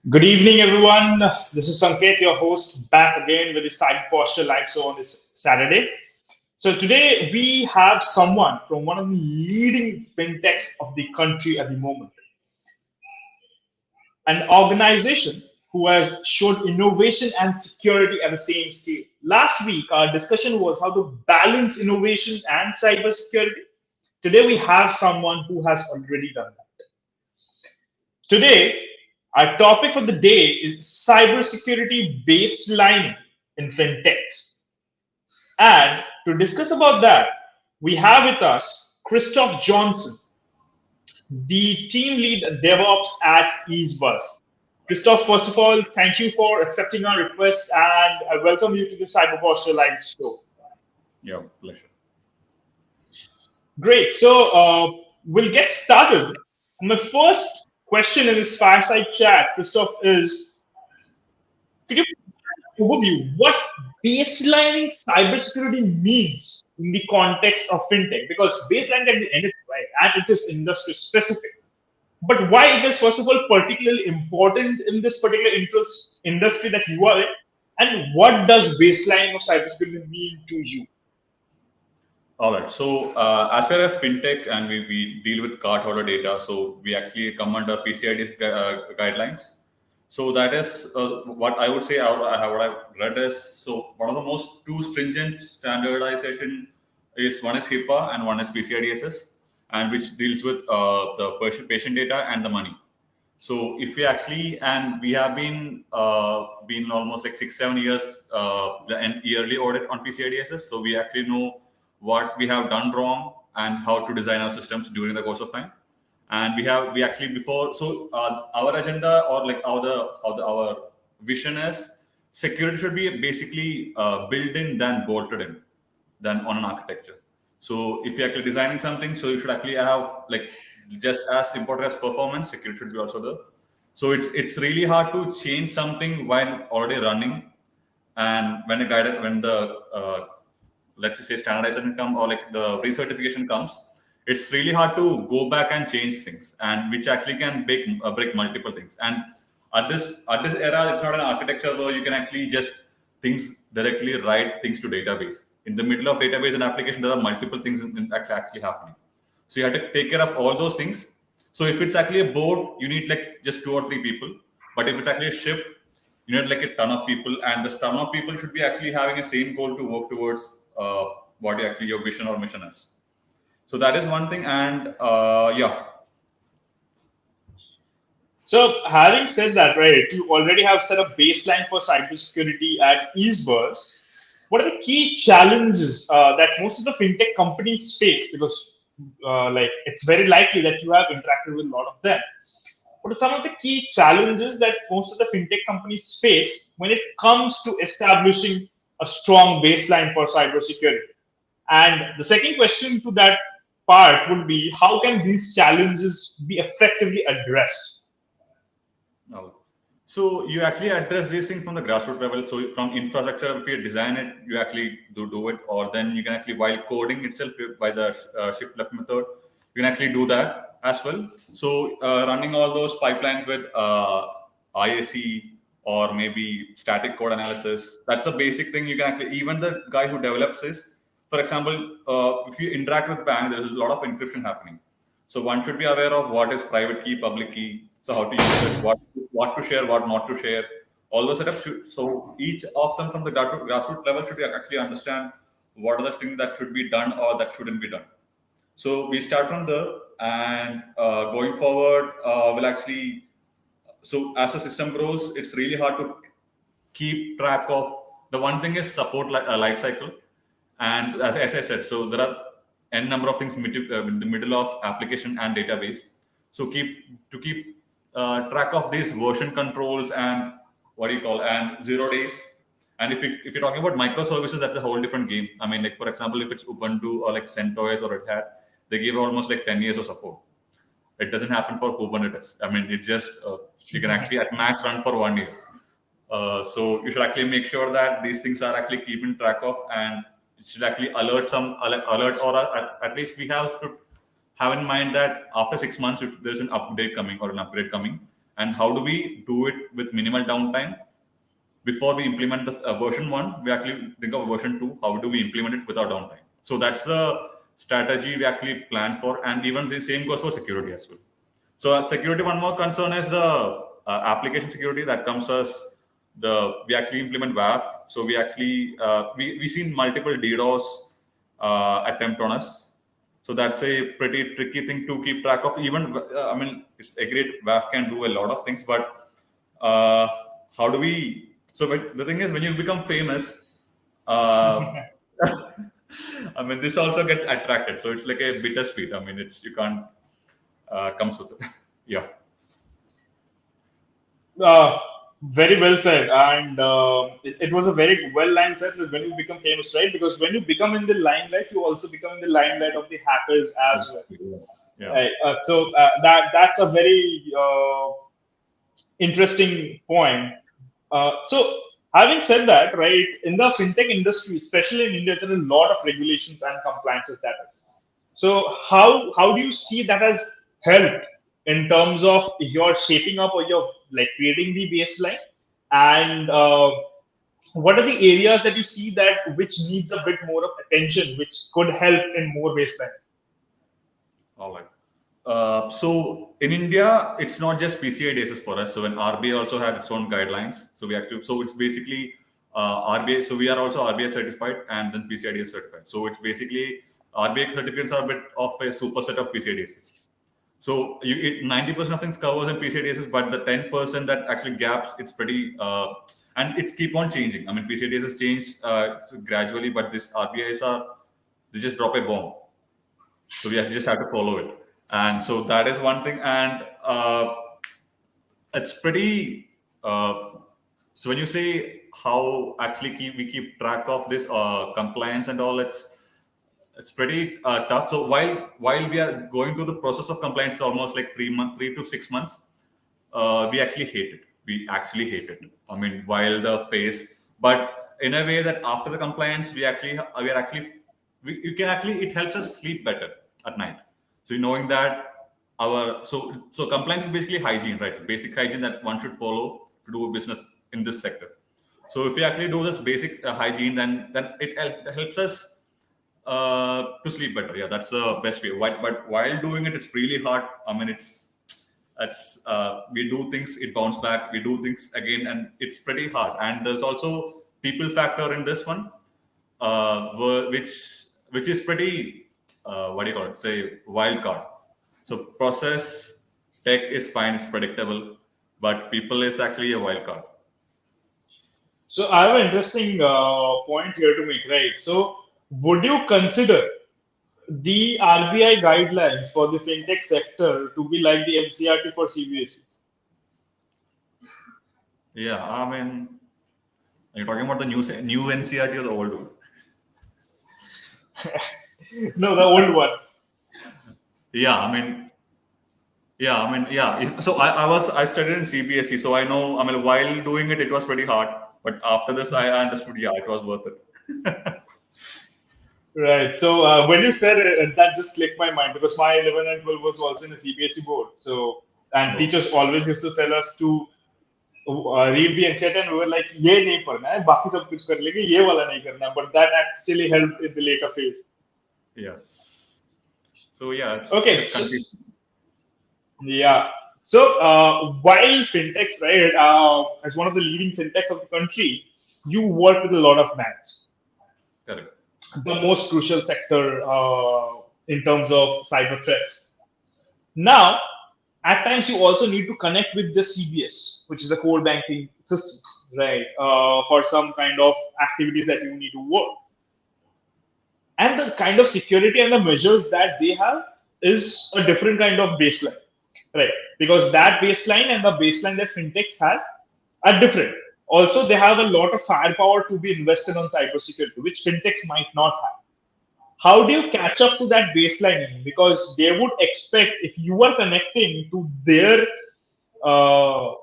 Good evening, everyone. This is Sanket, your host, back again with the Side Posture Live Show on this Saturday. So today we have someone from one of the leading fintechs of the country at the moment, an organization who has showed innovation and security at the same scale. Last week, our discussion was how to balance innovation and cybersecurity. Today we have someone who has already done that. Today, our topic for the day is cybersecurity baselining in fintechs. And to discuss about that, we have with us Christoph Johnson, the team lead DevOps at EaseBuzz. Christoph, first of all, thank you for accepting our request and I welcome you to the Cyber Posture Live show. Yeah, pleasure. Great. We'll get started. My first question in this fireside chat, Christoph, is could you overview what baselining cybersecurity means in the context of fintech? Because baseline can be anything, right? And it is industry specific. But why it is, first of all, particularly important in this particular interest industry that you are in? And what does baseline of cybersecurity mean to you? All right. So, as we're a fintech and we deal with cardholder data, so we actually come under PCID's guidelines. So that is what I would say. What I've read is, so one of the most two stringent standardization is one is HIPAA and one is PCI-DSS, and which deals with the patient data and the money. So if we actually, and we have been almost like 6-7 years an yearly audit on PCI-DSS. So we actually know what we have done wrong and how to design our systems during the course of time. And we actually before, so our agenda or like our vision is security should be basically built in than bolted in than on an architecture. So if you're actually designing something, so you should actually have like just as important as performance, security should be also there. So it's really hard to change something while already running, and when the let's just say standardization come or like the recertification comes, it's really hard to go back and change things, and which actually can break multiple things. And at this era, it's not an architecture where you can actually just things directly write things to database. In the middle of database and application, there are multiple things actually happening. So you have to take care of all those things. So if it's actually a board, you need like just 2 or 3 people. But if it's actually a ship, you need like a ton of people, and the ton of people should be actually having a same goal to work towards what actually your vision or mission is. So that is one thing, and yeah. So, having said that, right, you already have set a baseline for cybersecurity at EaseBuzz. What are the key challenges that most of the fintech companies face? Because, like, it's very likely that you have interacted with a lot of them. What are some of the key challenges that most of the fintech companies face when it comes to establishing a strong baseline for cybersecurity? And the second question to that part would be how can these challenges be effectively addressed? No. So you actually address these things from the grassroots level. So from infrastructure, if you design it, you actually do it, or then you can actually while coding itself by the shift left method, you can actually do that as well. So running all those pipelines with IAC or maybe static code analysis, that's the basic thing. You can actually even the guy who develops this. For example, if you interact with bank, there's a lot of encryption happening. So one should be aware of what is private key, public key, so how to use it, what to share, what not to share. All those setups should, so each of them from the grassroots level should actually understand what are the things that should be done or that shouldn't be done. So we start from there, and going forward, we'll actually. So as the system grows, it's really hard to keep track of. The one thing is support life cycle, and as I said, so there are n number of things in the middle of application and database. So keep track of these version controls and what do you call and 0 days. And if you're talking about microservices, that's a whole different game. I mean, like for example, if it's Ubuntu or like CentOS or Red Hat, they give almost like 10 years of support. It doesn't happen for Kubernetes. I mean, it just you can actually at max run for 1 year. So you should actually make sure that these things are actually keeping track of, and it should actually alert, or at least we have to have in mind that after 6 months, if there's an update coming or an upgrade coming, and how do we do it with minimal downtime. Before we implement the version 1, we actually think of version 2. How do we implement it without downtime? So that's the strategy we actually plan for, and even the same goes for security as well. So security, one more concern is the application security that comes as we actually implement WAF. So we actually we seen multiple DDoS attempt on us. So that's a pretty tricky thing to keep track of. Even I mean, it's agreed WAF can do a lot of things, but uh, how do we? So the thing is, when you become famous, uh, I mean, this also gets attracted. So it's like a bittersweet. I mean, it's you can't comes with it. Yeah. Uh, Very well said, and it was a very well line said that when you become famous, right? Because when you become in the limelight, you also become in the limelight of the hackers as well, Yeah. right? That's a very interesting point. So, having said that, right, in the fintech industry, especially in India, there are a lot of regulations and compliances that are. So, how do you see that has helped in terms of your shaping up or your like creating the baseline, and what are the areas that you see that which needs a bit more of attention, which could help in more baseline? All right. So in India, it's not just PCI DSS for us. So when RBI also had its own guidelines, so we active. So it's basically RBI. So we are also RBI certified and then PCI DSS certified. So it's basically RBI certificates are a bit of a superset of PCI DSS. So 90% of things covers in PCI DSS, but the 10% that actually gaps, it's pretty and it's keep on changing. I mean, PCI DSS changed gradually, but this RBIs are they just drop a bomb. So just have to follow it, and so that is one thing. And it's pretty so when you say how actually we keep track of this compliance and all, it's pretty tough. So while we are going through the process of compliance, it's almost like 3 months, 3 to 6 months. We actually hate it. We actually hate it. I mean, while the phase, but in a way that after the compliance, we are actually you can actually it helps us sleep better at night. So knowing that so compliance is basically hygiene, right? Basic hygiene that one should follow to do a business in this sector. So if we actually do this basic hygiene, then helps us to sleep better. Yeah, that's the best way. But while doing it, it's really hard. I mean, it's we do things, it bounce back. We do things again, and it's pretty hard. And there's also people factor in this one, which is pretty what do you call it? Say wild card. So process tech is fine, it's predictable, but people is actually a wild card. So I have an interesting point here to make, right? So would you consider the RBI guidelines for the fintech sector to be like the NCRT for CBSE? Yeah, I mean, are you talking about the new NCRT or the old one? No, the old one. Yeah, I mean, yeah. So I studied in CBSE, so I know. I mean, while doing it, it was pretty hard, but after this, I understood. Yeah, it was worth it. Right. So when you said it, that just clicked my mind because my 11 and 12 was also in a CBSE board. So and Oh, teachers always used to tell us to read the NCERT and we were like, ये नहीं पढ़ना है, बाकी सब कुछ कर लेंगे, ये वाला नहीं करना. But that actually helped in the later phase. yeah. So yeah, Okay. just continue. Yeah. So while fintechs, right, as one of the leading fintechs of the country, you work with a lot of banks, Correct. the most crucial sector in terms of cyber threats. Now, at times you also need to connect with the CBS, which is the core banking systems, right, for some kind of activities that you need to work. And the kind of security and the measures that they have is a different kind of baseline, right? Because that baseline and the baseline that fintechs has are different. Also, they have a lot of firepower to be invested on cybersecurity, which fintechs might not have. How do you catch up to that baseline? Because they would expect if you are connecting to their uh,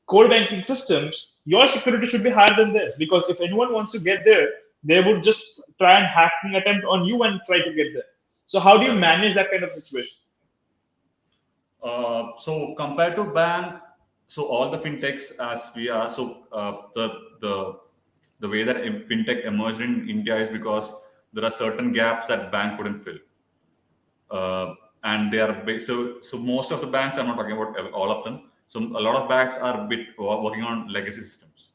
core banking systems, your security should be higher than theirs. Because if anyone wants to get there, they would just try and hacking attempt on you and try to get there. So how do you Correct. manage that kind of situation? So compared to bank, so all the fintechs as we are the way that fintech emerged in India is because there are certain gaps that bank couldn't fill, and they are so most of the banks. I'm not talking about all of them. So a lot of banks are working on legacy systems.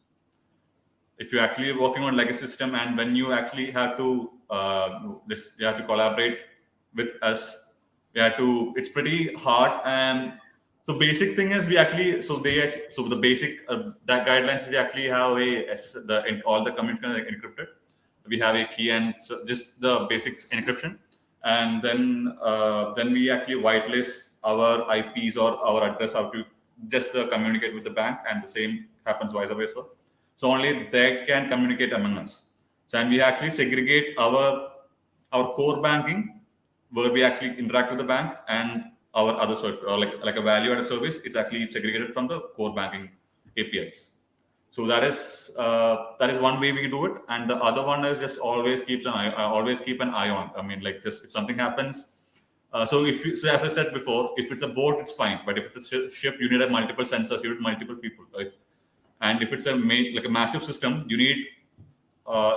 If you're actually working on legacy system, and when you actually have to you have to collaborate with us, you have to it's pretty hard. And so basic thing is we actually so the basic that guidelines, we actually have all the communication are encrypted. We have a key and so just the basics encryption, and then we actually whitelist our IPs or our address how to just communicate with the bank, and the same happens vice versa. So only they can communicate among us. So and we actually segregate our core banking, where we actually interact with the bank, and our other or like a value added service. It's actually segregated from the core banking APIs. So that is one way we do it, and the other one is just always keep an eye on. I mean, like just if something happens. So as I said before, if it's a boat, it's fine. But if it's a ship, you need a multiple sensors, you need multiple people. Right? And if it's like a massive system, you need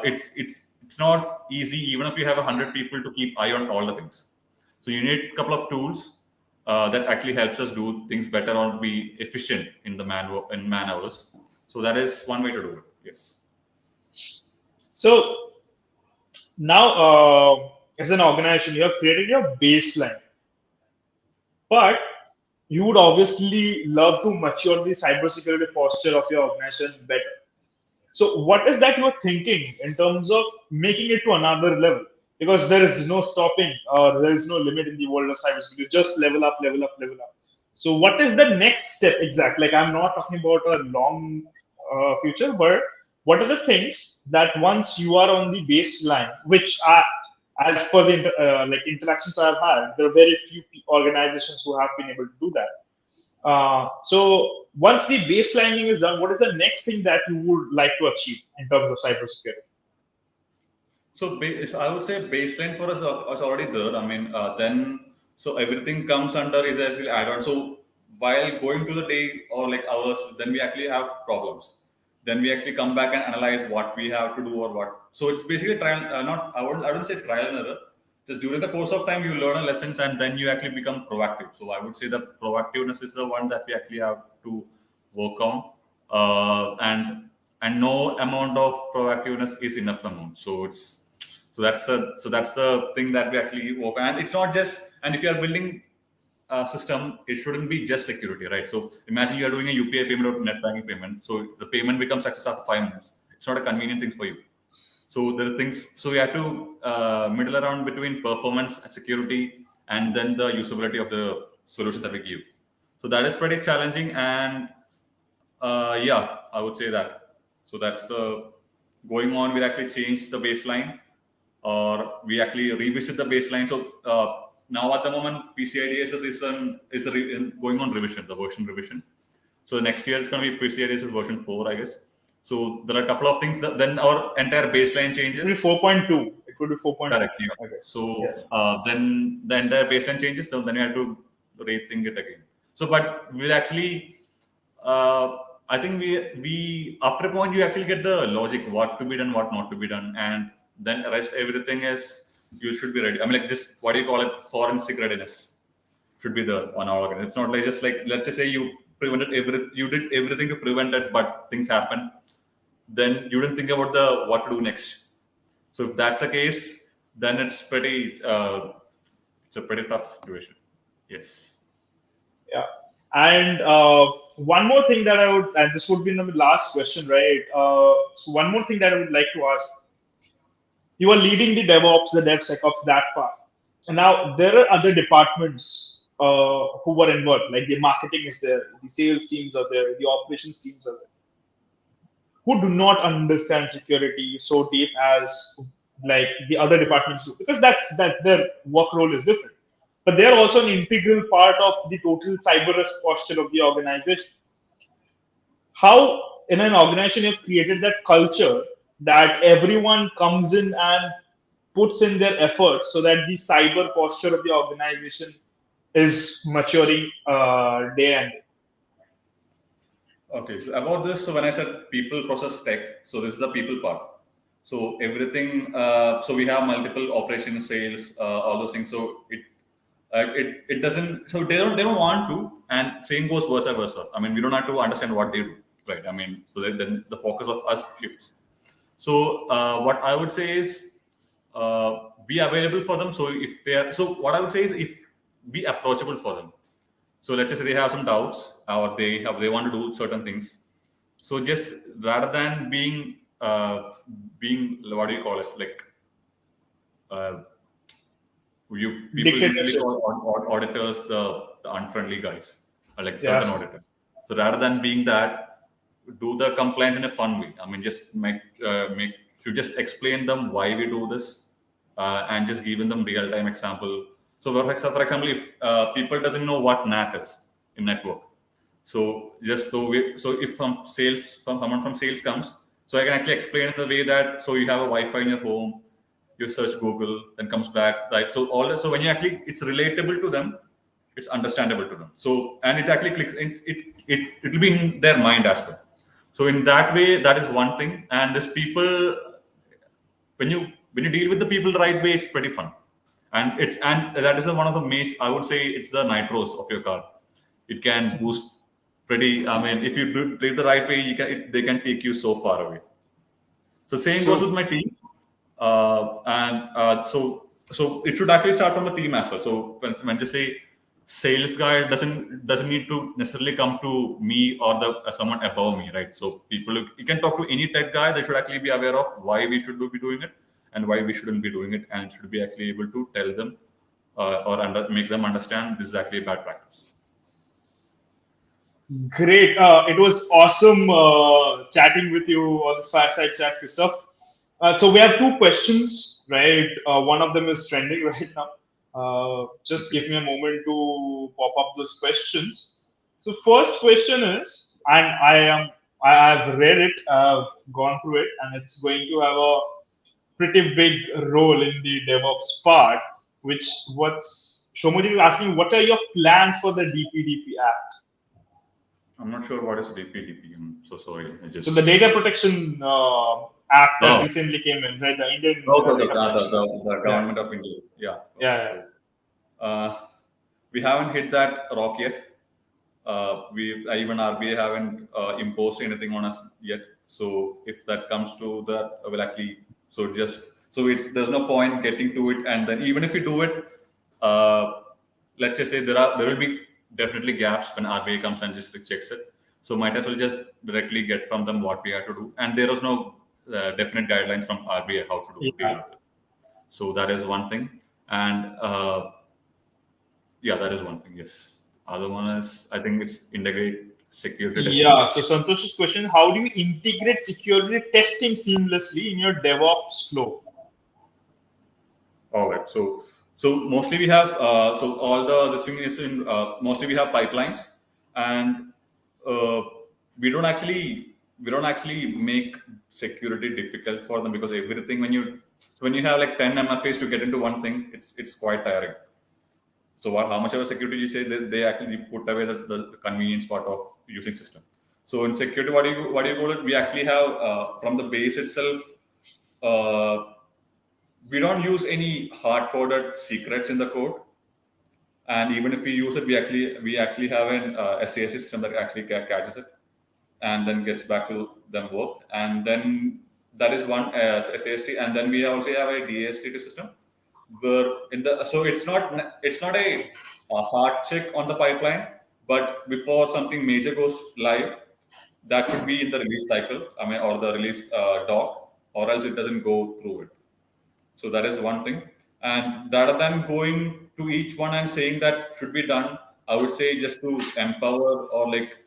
it's not easy even if you have 100 people to keep eye on all the things. So you need a couple of tools that actually helps us do things better or be efficient in the man hours. So that is one way to do it. Yes. So now, as an organization, you have created your baseline, but you would obviously love to mature the cybersecurity posture of your organization better. So, what is that you're thinking in terms of making it to another level? Because there is no stopping or there is no limit in the world of cybersecurity. You just level up, level up, level up. So, what is the next step exactly? Like, I'm not talking about a long future, but what are the things that once you are on the baseline, which are, as per the like interactions I've had, there are very few organizations who have been able to do that. So once the baselining is done, what is the next thing that you would like to achieve in terms of cybersecurity? So I would say baseline for us is already there. I mean, then so everything comes under is actually add-on. So while going through the day or like hours, then we actually have problems. Then we actually come back and analyze what we have to do or what. So it's basically trial. Not I wouldn't say trial and error. Just during the course of time, you learn a lessons and then you actually become proactive. So I would say the proactiveness is the one that we actually have to work on, and no amount of proactiveness is enough amount. So that's the thing that we actually work on. And it's not just, and if you are building a system, it shouldn't be just security, right? So imagine you are doing a UPI payment or net banking payment. So the payment becomes success after 5 minutes. It's not a convenient thing for you. So there are things. So we have to middle around between performance and security, and then the usability of the solutions that we give. So that is pretty challenging, and yeah, I would say that. So that's the going on. We actually change the baseline, or we actually revisit the baseline. So now at the moment, PCI DSS is going on revision, the version revision. So next year it's going to be PCI DSS version 4, I guess. So there are a couple of things that then our entire baseline It will be changes. 4.2. It will be 4.2, Correct. Yeah. I guess. Yeah. So then the entire baseline changes. So then you have to rethink it again. So, but we actually, uh, I think we after a point you actually get the logic what to be done, what not to be done, and then rest everything is you should be ready. I mean, like just what do you call it? Forensic readiness should be the on our organ. It's not like just like let's just say you did everything to prevent it, but things happen. Then you didn't think about the what to do next. So if that's the case, then it's a pretty tough situation. Yes. Yeah. And one more thing that I would, and this would be the last question, right? So one more thing that I would like to ask. You are leading the DevOps, the DevSecOps, that part. And now there are other departments who were involved, like the marketing is there, the sales teams are there, the operations teams are there, who do not understand security so deep as like the other departments do, because that their work role is different. But they are also an integral part of the total cyber risk posture of the organization. How in an organization you've created that culture that everyone comes in and puts in their efforts so that the cyber posture of the organization is maturing day and day? Okay, so about this, so when I said people process tech, so this is the people part. So everything, so we have multiple operations, sales, all those things. So it doesn't. So they don't want to, and same goes vice versa. I mean, we don't have to understand what they do, right? I mean, so then the focus of us shifts. So what I would say is be available for them. So if they are, so what I would say is if be approachable for them. So let's just say they have some doubts or they want to do certain things. So just rather than being what do you call it, like uh, you people usually Dictatorship. call auditors the unfriendly guys, like Yeah. certain auditors. So rather than being that, do the compliance in a fun way. I mean, just make to just explain them why we do this, and just giving them real time example. So for example, if people doesn't know what NAT is in network, so just so if from someone from sales comes, so I can actually explain it the way that so you have a Wi-Fi in your home, you search Google, then comes back, right? So all that, so when you actually it's relatable to them, it's understandable to them. So and it actually clicks it'll be in their mind as well. So in that way, that is one thing. And this people when you deal with the people the right way, it's pretty fun. And that is one of the main, I would say it's the nitros of your car. It can boost pretty. I mean, if you do it the right way, they can take you so far away. So same goes with So my team, and so it should actually start from the team as well. So when you say sales guy doesn't need to necessarily come to me or the someone above me, right? So you can talk to any tech guy. They should actually be aware of why we should be doing it and why we shouldn't be doing it, and should be actually able to tell them make them understand this is actually a bad practice. great. It was awesome chatting with you on this fireside chat, Christoph. So we have two questions, right? One of them is trending right now. Just give me a moment to pop up those questions. So first question is, and I've read it, I've gone through it, and it's going to have a pretty big role in the DevOps part. Which what's Shomoji is asking, what are your plans for the DPDP Act? I'm not sure what is DPDP. I'm so sorry. I So the just Data Protection Act that oh recently came in, right? The Indian okay, okay, Data Protection Act. the Yeah, government of India. Yeah. Okay. yeah, So uh, we haven't hit that rock yet. Even RBA haven't imposed anything on us yet. So if that comes to that, I will actually it's there's no point getting to it, and then even if you do it, uh, let's just say there will be definitely gaps when RBA comes and just checks it. So might as well just directly get from them what we have to do, and there is no definite guidelines from RBA how to deal yeah. with it. So that is one thing, and yeah, that is one thing. Yes. Other one is I think it's integrate security testing Yeah. with. So Santosh's question: how do you integrate security testing seamlessly in your DevOps flow? All right. So mostly we have so all the this thing is in mostly we have pipelines, and uh, we don't actually make security difficult for them, because everything when you have like 10 MFAs to get into one thing, it's quite tiring. So how much of a security you say, they actually put away the convenience part of using system. So in security, what do you call it? We actually have from the base itself. Uh, we don't use any hard coded secrets in the code, and even if we use it, we actually have an SAST system that actually catches it and then gets back to them work, and then that is one SAST, and then we also have a DAST system where so it's not a hard check on the pipeline, but before something major goes live, that should be in the release cycle, I mean, or the release doc, or else it doesn't go through it. So that is one thing. And rather than going to each one and saying that should be done, I would say just to empower or like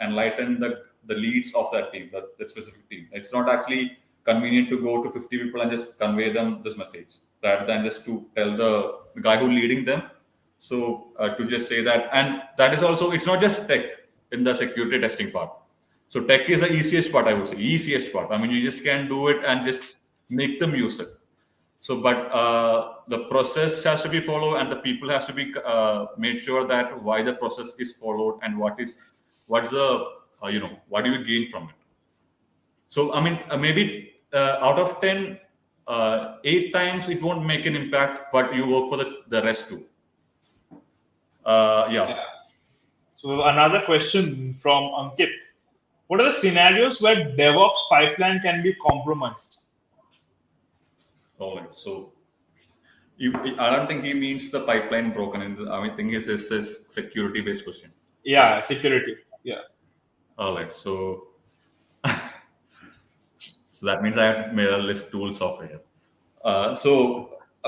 enlighten the leads of that team, the specific team. It's not actually convenient to go to 50 people and just convey them this message, rather than just to tell the guy who leading them. So to just say that, and that is also, it's not just tech in the security testing part. So tech is the easiest part, I would say, easiest part. I mean, you just can do it and just make them use it. So but the process has to be followed, and the people has to be made sure that why the process is followed, and what's the what do you gain from it? So I mean, maybe out of 10, 8 times it won't make an impact, but you work for the rest too. Yeah. Yeah. So another question from Ankit. What are the scenarios where DevOps pipeline can be compromised? All right. So I don't think he means the pipeline broken. I think it's a security based question. Yeah, security. Yeah. All right. So that means I have made a list tools software here.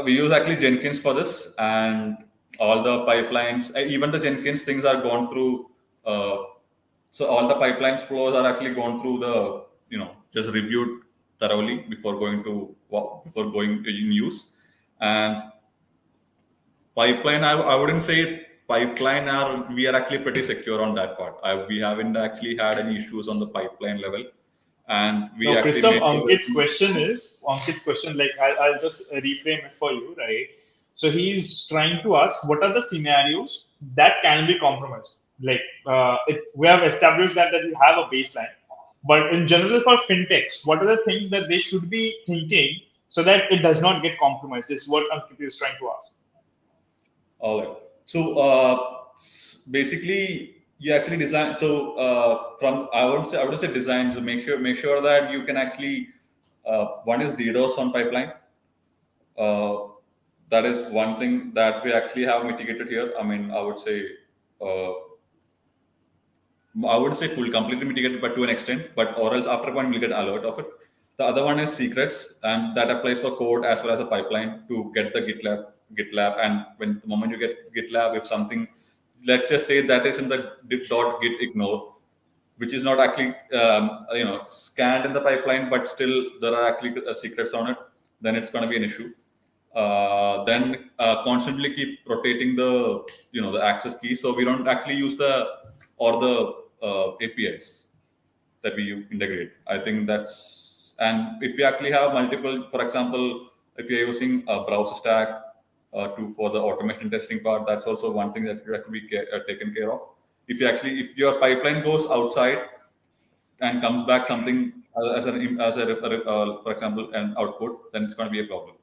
We use actually Jenkins for this, and all the pipelines, even the Jenkins things are gone through. So all the pipelines flows are actually gone through the just reviewed thoroughly before going in use. And pipeline, I wouldn't say pipeline we are actually pretty secure on that part. We haven't actually had any issues on the pipeline level, and we No, actually Christoph, make sure that Ankit's question, like I'll just reframe it for you, right? So he's trying to ask what are the scenarios that can be compromised? Like we have established that we have a baseline, but in general for fintechs, what are the things that they should be thinking so that it does not get compromised? Is what Ankit is trying to ask. all right. So basically, you actually design. So from I would say design. So make sure that you can actually one is DDoS on pipeline. Uh, that is one thing that we actually have mitigated here. I mean, uh, I would say full completely mitigated, but to an extent. But or else after a point you'll get alert of it. The other one is secrets, and that applies for code as well as a pipeline to get the GitLab. And when the moment you get GitLab, if something, let's just say that is in the .git ignore, which is not actually scanned in the pipeline, but still there are actually secrets on it, then it's going to be an issue. Then constantly keep rotating the access key, so we don't actually use the APIs that we integrate. I think and if you actually have multiple, for example, if you're using a browser stack for the automation testing part, that's also one thing that you have to be taken care of. If your pipeline goes outside and comes back something for example, an output, then it's going to be a problem.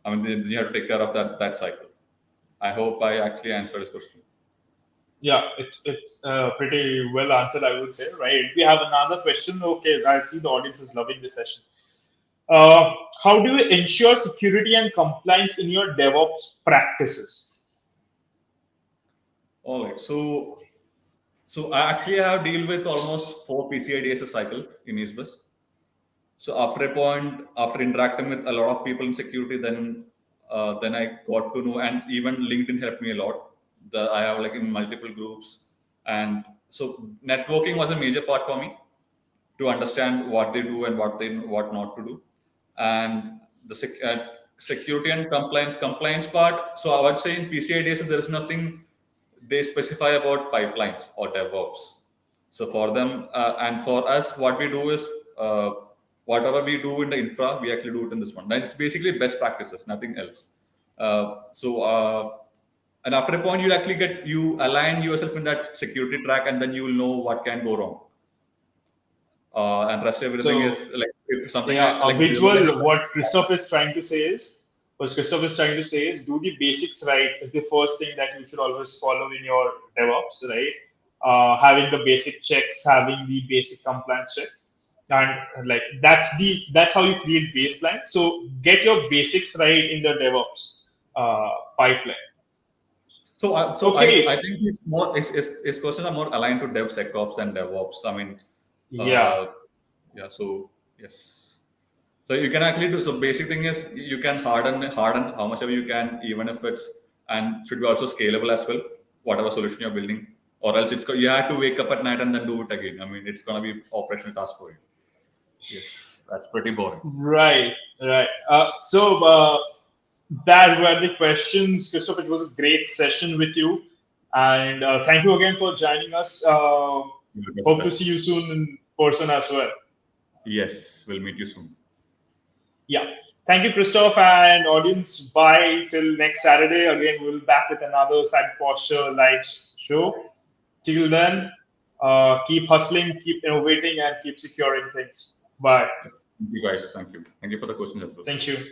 I mean, you have to take care of that cycle. I hope I actually answered this question. Yeah, it's pretty well answered, I would say. Right. We have another question. Okay, I see the audience is loving this session. How do you ensure security and compliance in your DevOps practices? All right. So I actually have deal with almost 4 PCI DSS cycles in ESBus. So after a point, after interacting with a lot of people in security, then I got to know, and even LinkedIn helped me a lot. I have like in multiple groups, and so networking was a major part for me to understand what they do and what not to do, and the security and compliance part. So I would say in PCI DSS there is nothing they specify about pipelines or DevOps. So for them and for us, what we do is whatever we do in the infra, we actually do it in this one. That's basically best practices, nothing else. And after a point, you align yourself in that security track, and then you will know what can go wrong. And rest everything So is like if something yeah, like zero day. what Christoph is trying to say is, do the basics right is the first thing that you should always follow in your DevOps, right? Having the basic checks, having the basic compliance checks, and like that's how you create baseline. So get your basics right in the DevOps pipeline. I Okay. think his questions are more aligned to DevSecOps than DevOps. I mean, Yeah. uh, yeah. So yes. So you can actually do. So basic thing is you can harden how much ever you can, even if it's and should be also scalable as well. Whatever solution you're building, or else you have to wake up at night and then do it again. I mean, it's gonna be operational task for you. Yes, that's pretty boring. Right. Right. That were the questions, Christoph. It was a great session with you, and thank you again for joining us. Hope to see you soon in person as well. Yes, we'll meet you soon. Yeah. Thank you, Christoph, and audience. Bye till next Saturday. Again, we'll be back with another Side Posture live show. Till then, Keep hustling, keep innovating, and keep securing things. Bye. You guys, thank you. Thank you for the question as well. Thank you.